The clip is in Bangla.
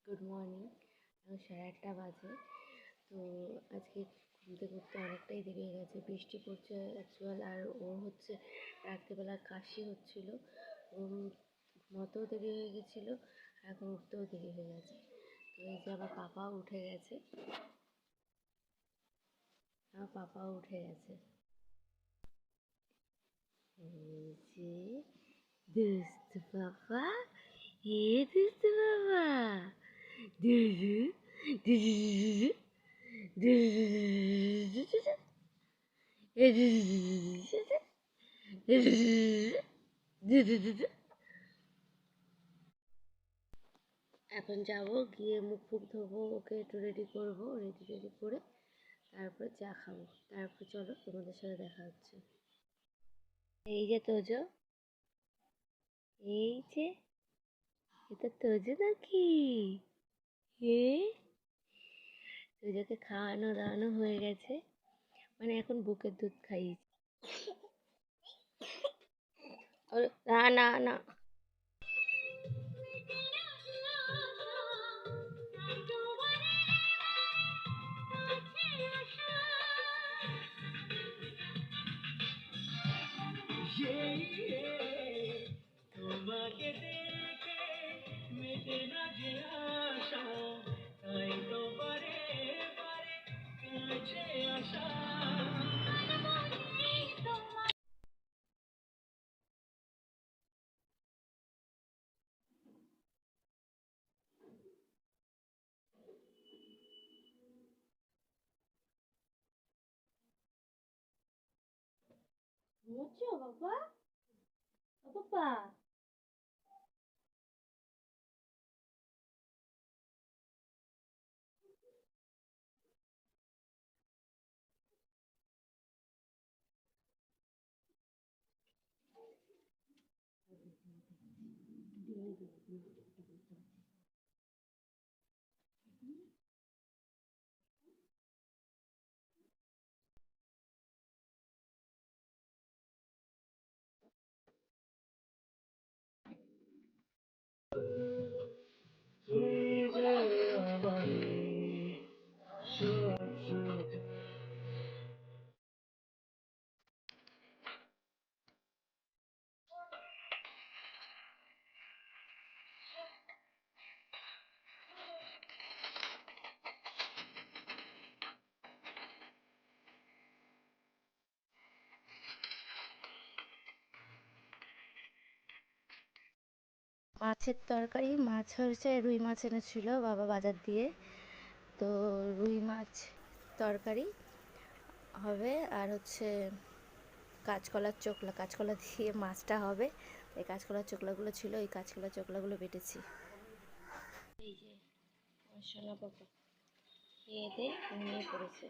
Good morning. এখন 8:30 বাজে। তো আজকে ঘুমতে ঘুরতে অনেকটাই দেরি হয়ে গেছে, বৃষ্টি পড়ছে অ্যাকচুয়াল। আর ওর হচ্ছে রাত্রিবেলা কাশি হচ্ছিলো, ঘুমোতেও দেরি হয়ে গেছিলো, এখন উঠতেও দেরি হয়ে গেছে। তো এই যে আমার পাপাও উঠে গেছে, এই যে দুষ্টু পাপা, দুষ্টু পাপা, দুষ্টু দুষ্টু এখন যাবো, গিয়ে মুখ ফুক ধোবো, ওকে একটু রেডি করবো, রেডি করে তারপরে চা খাবো। তারপর চলো তোমাদের সাথে দেখা হচ্ছে। এই যে তোজো, এই যে এটা তোজো নাকি? এ তোজোকে খাওয়ানো দাওয়ানো হয়ে গেছে, মানে এখন বুকের দুধ খাইয়েছি। না না না, তোমাকে দেখে মেটে না যে আশা, তাই তো বারে বারে কাছে আসা। বুঝছো বাবা? ও পাপা, মাছের তরকারি, মাছ হয়েছে, রুই মাছ এনেছিল বাবা বাজার দিয়ে। তো রুই মাছ তরকারি হবে, আর হচ্ছে কাঁচকলার চোখলা, কাঁচকলা দিয়ে মাছটা হবে। এই কাঁচকলার চোখলাগুলো ছিল, এই কাঁচকলার চোখলাগুলো বেটেছি। এই যে সোনা পাপা খেয়ে দিয়ে ঘুমিয়ে পড়েছে।